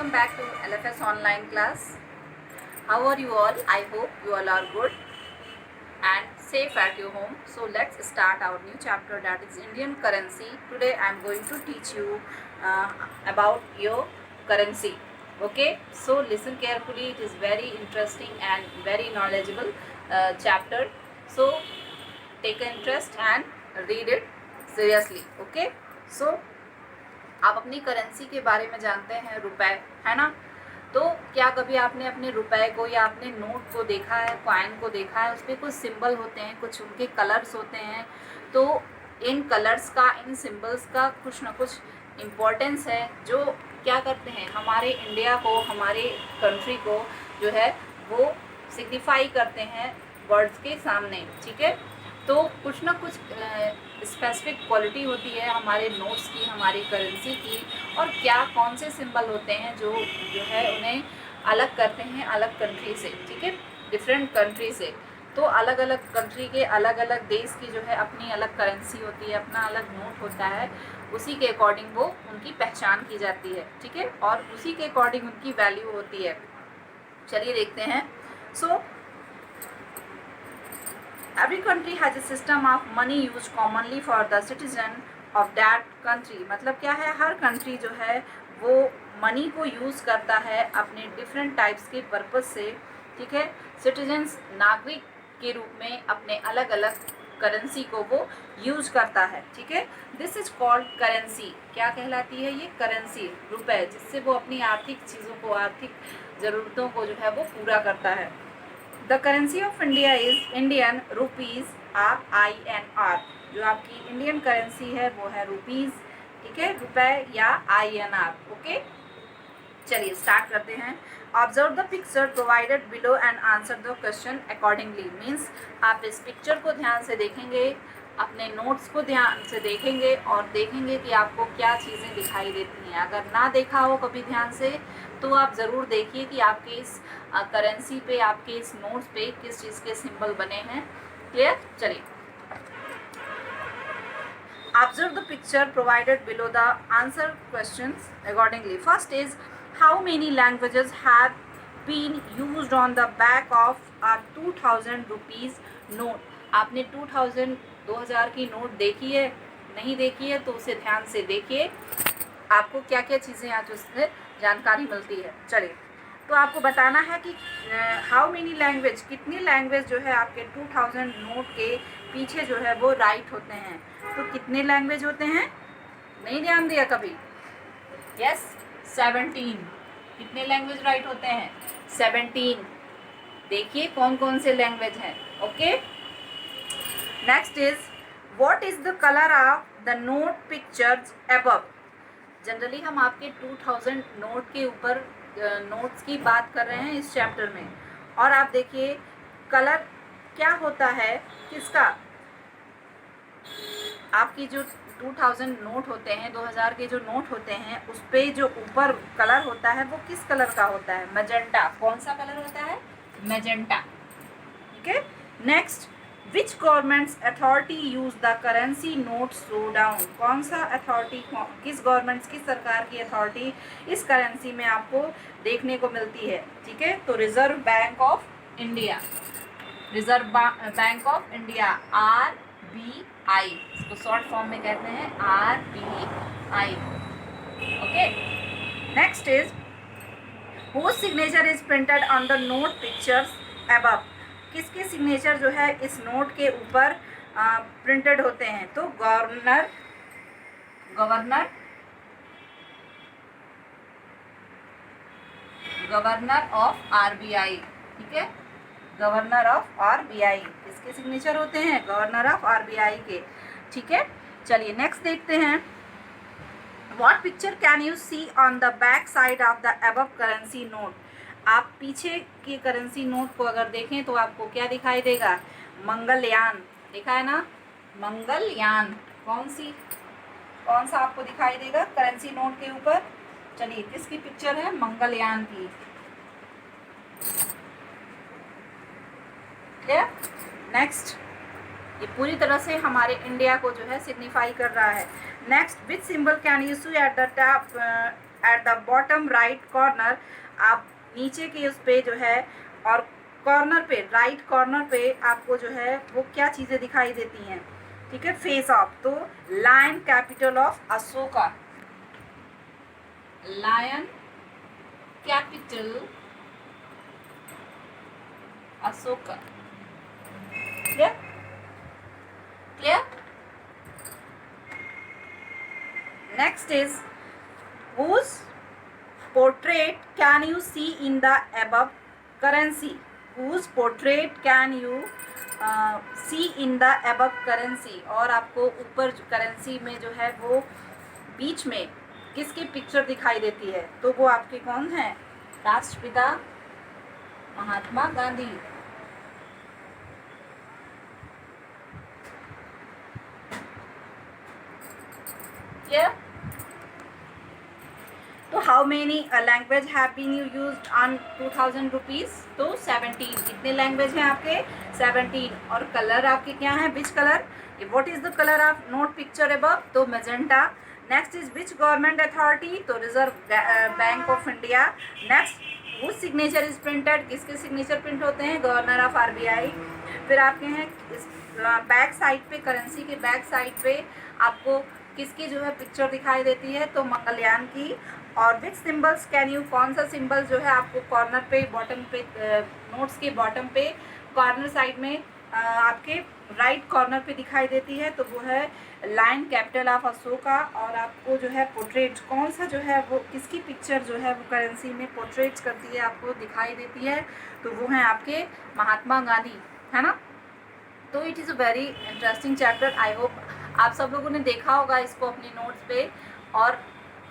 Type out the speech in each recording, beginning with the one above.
welcome back to LFS online class. How are you all? I hope you all are good and safe at your home. So let's start our new chapter, that is Indian currency. Today I am going to teach you about your currency. Okay, so listen carefully. It is very interesting and very knowledgeable chapter. So take an interest and read it seriously. Okay, so आप अपनी currency के बारे में जानते हैं, रुपए, है ना। तो क्या कभी आपने अपने रुपए को या अपने नोट को देखा है, कॉइन को देखा है, उस पर कुछ सिंबल होते हैं, कुछ उनके कलर्स होते हैं। तो इन कलर्स का, इन सिंबल्स का कुछ ना कुछ इम्पोर्टेंस है, जो क्या करते हैं, हमारे इंडिया को, हमारे कंट्री को जो है वो सिग्निफाई करते हैं वर्ड्स के सामने। ठीक है, तो कुछ ना कुछ स्पेसिफिक क्वालिटी होती है हमारे नोट्स की, हमारी करेंसी की, और क्या कौन से सिंबल होते हैं जो है उन्हें अलग करते हैं अलग कंट्री से। ठीक है, डिफरेंट कंट्री से। तो अलग अलग कंट्री के, अलग अलग देश की जो है अपनी अलग करेंसी होती है, अपना अलग नोट होता है, उसी के अकॉर्डिंग वो उनकी पहचान की जाती है। ठीक है, और उसी के अकॉर्डिंग उनकी वैल्यू होती है। चलिए देखते हैं। सो every country has a system of money used commonly for the citizen of that country। मतलब क्या है, हर कंट्री जो है वो मनी को यूज़ करता है अपने डिफरेंट टाइप्स के पर्पस से। ठीक है, सिटीजन्स, नागरिक के रूप में अपने अलग अलग करेंसी को वो यूज करता है। ठीक है, दिस इज कॉल्ड करेंसी। क्या कहलाती है ये? करेंसी, रुपए, जिससे वो अपनी आर्थिक चीज़ों को, आर्थिक ज़रूरतों को जो है वो पूरा करता है। The currency of India is Indian rupees, INR। जो आपकी इंडियन करेंसी है वो है रुपीज़। ठीक है, रुपए या INR। ओके, चलिए स्टार्ट करते हैं। Observe the picture provided below and answer the question accordingly. Means आप इस पिक्चर को ध्यान से देखेंगे, अपने नोट्स को ध्यान से देखेंगे और देखेंगे कि आपको क्या चीज़ें दिखाई देती हैं। अगर ना देखा हो कभी ध्यान से तो आप ज़रूर देखिए कि आपके इस करेंसी पे, आपके इस नोट्स पे किस चीज़ के सिंबल बने हैं। क्लियर? चलिए, observe the picture provided below the answer questions accordingly. First is how many languages have been used on the back of a 2000 rupees note. आपने 2000 की नोट देखी है? नहीं देखी है तो उसे ध्यान से देखिए, आपको क्या क्या चीज़ें आज उससे जानकारी मिलती है। चलिए, तो आपको बताना है कि हाउ मेनी लैंग्वेज, कितनी लैंग्वेज जो है आपके 2000 नोट के पीछे जो है वो राइट होते हैं। तो कितने लैंग्वेज होते हैं? नहीं ध्यान दिया कभी? यस, 17। कितने लैंग्वेज राइट होते हैं? 17। देखिए कौन कौन से लैंग्वेज हैं। Okay, next is what is the colour of the note pictures above. Generally हम आपके 2000 नोट के ऊपर नोट्स की बात कर रहे हैं इस चैप्टर में, और आप देखिए कलर क्या होता है किसका। आपकी जो 2000 नोट होते हैं, 2000 के जो नोट होते हैं, उस पे जो ऊपर कलर होता है वो किस कलर का होता है? मैजेंटा। कौन सा कलर होता है? मैजेंटा। ठीक है, next, which governments authority use the currency note so down. कौन सा अथॉरिटी, किस गवर्नमेंट्स, किस सरकार की अथॉरिटी इस करेंसी में आपको देखने को मिलती है? ठीक है, तो Reserve Bank of India, reserve Bank of India, RBI, इसको शॉर्ट फॉर्म में कहते हैं RBI। Okay, next is whose signature is printed on the note pictures above। किसके सिग्नेचर जो है इस नोट के ऊपर प्रिंटेड होते हैं? तो governor, governor, governor of RBI। ठीक है, गवर्नर ऑफ RBI, किसके सिग्नेचर होते हैं? गवर्नर ऑफ RBI के। ठीक है, चलिए नेक्स्ट देखते हैं। What picture can you see on the back side of the above currency note। आप पीछे की करेंसी नोट को अगर देखें तो आपको क्या दिखाई देगा? मंगलयान। देखा है ना, मंगलयान। कौन सा आपको दिखाई देगा करेंसी नोट के ऊपर? चलिए, किसकी पिक्चर है? मंगलयान की। क्लियर? नेक्स्ट, ये पूरी तरह से हमारे इंडिया को जो है सिग्निफाई कर रहा है। Next, which symbol can you see at the top at the bottom right corner, आप नीचे के उस पे जो है और कॉर्नर पे, राइट कॉर्नर पे आपको जो है वो क्या चीज़ें दिखाई देती हैं, ठीक है, फेस ऑफ। तो lion capital of Ashoka, lion capital Ashoka. Clear clear. Next is whose portrait can you see in the above currency, whose portrait can you see in the above currency। और आपको ऊपर करेंसी में जो है वो बीच में किसकी पिक्चर दिखाई देती है, तो वो आपके कौन है, राष्ट्रपिता महात्मा गांधी। क्लियर। तो how many language have been used on 2000 rupees, तो 17। कितने लैंग्वेज हैं आपके, 17। और कलर आपके क्या है, which colour, what is the colour of note picture above, तो magenta. Next is which government authority, तो Reserve Bank of India. Next वो सिग्नेचर इज प्रिंटेड, किसके सिग्नेचर प्रिंट होते हैं, गवर्नर ऑफ आरबीआई। फिर आपके हैं बैक साइड पे, करेंसी के बैक साइड पे आपको किसकी जो है पिक्चर दिखाई देती है, तो मंगलयान की। और विच सिंबल्स कैन यू, कौन सा सिंबल जो है आपको कॉर्नर पे, बॉटम पे, नोट्स के बॉटम पे कॉर्नर साइड में आपके राइट कॉर्नर पे दिखाई देती है, तो वो है लायन कैपिटल ऑफ अशोका। और आपको जो है पोर्ट्रेट, कौन सा जो है वो किसकी पिक्चर जो है वो करेंसी में पोर्ट्रेट करती है, आपको दिखाई देती है, तो वो हैं आपके महात्मा गांधी, है ना। तो it is a very interesting chapter. I hope आप सब लोगों ने देखा होगा इसको अपनी नोट्स पे, और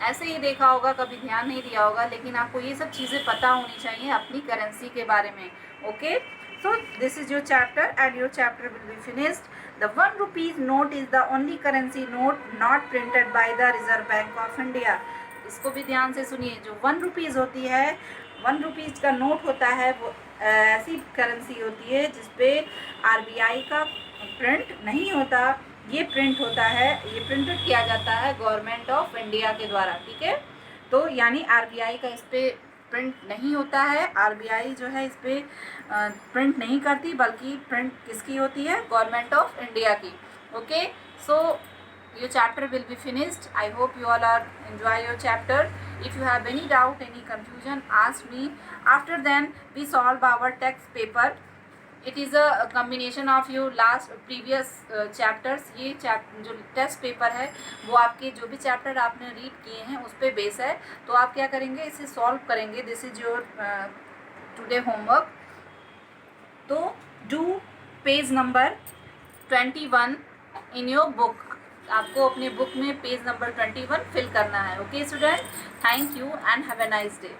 ऐसे ही देखा होगा, कभी ध्यान नहीं दिया होगा, लेकिन आपको ये सब चीज़ें पता होनी चाहिए अपनी करेंसी के बारे में। Okay, so this is your chapter and your chapter will be finished. The 1 rupees note is the only currency note not printed by the reserve Bank of India. इसको भी ध्यान से सुनिए, जो 1 रुपीज़ होती है, 1 रुपीज़ का नोट होता है, वो ऐसी करेंसी होती है जिसपे आरबीआई का प्रिंट नहीं होता, ये प्रिंट होता है, ये प्रिंटेड किया जाता है गवर्नमेंट ऑफ इंडिया के द्वारा, ठीक है। तो यानी आरबीआई का इस पर प्रिंट नहीं होता है, आरबीआई जो है इस पर प्रिंट नहीं करती, बल्कि प्रिंट किसकी होती है, गवर्नमेंट ऑफ इंडिया की। Okay, so your chapter will be finished. I hope you all are enjoy your chapter. If you have any doubt, any confusion, ask me. After then we solve our text paper. It is a combination of your last previous chapters. ये जो test paper है वो आपके जो भी chapter आपने read किए हैं उस पर बेस है, तो आप क्या करेंगे, इसे सॉल्व करेंगे। This is your today homework. तो do page number 21 in your book, आपको अपने बुक में पेज नंबर 21 फिल करना है। Okay student, thank you and have a nice day.